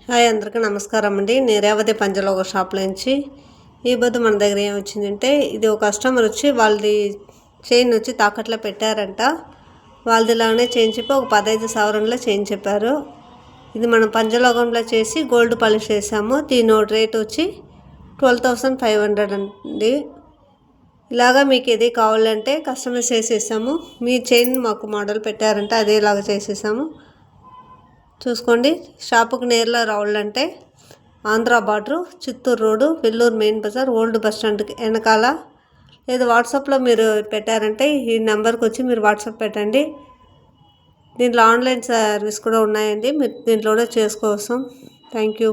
Hi అందరికీ నమస్కారం అండి. నేను రేవతి పంచలోగ షాప్లో నుంచి ఈ పొద్దు మన దగ్గర ఏమొచ్చిందంటే, ఇది ఒక కస్టమర్ వచ్చి వాళ్ళది చైన్ వచ్చి తాకట్లో పెట్టారంట. వాళ్ళదిలాగానే చైన్ చెప్పి ఒక 15 సవరణలో చైన్ చెప్పారు. ఇది మనం పంచలోకంలో చేసి గోల్డ్ పాలిష్ చేసాము. దీని రేట్ వచ్చి 12,500 అండి. ఇలాగా మీకు ఏది కావాలంటే కస్టమైజ్ చేసేసాము. మీ చైన్ మాకు మోడల్ పెట్టారంటే అదేలాగా చేసేసాము. చూసుకోండి. షాపుకి నేరులో రావాలంటే Andhra border, Chittoor road, Vellore main బజార్, ఓల్డ్ బస్ స్టాండ్కి వెనకాల. లేదా వాట్సాప్లో మీరు పెట్టారంటే ఈ నెంబర్కి వచ్చి మీరు వాట్సాప్ పెట్టండి. దీంట్లో ఆన్లైన్ సర్వీస్ కూడా ఉన్నాయండి. మీరు దీంట్లో కూడా చేసుకోవచ్చు. Thank you.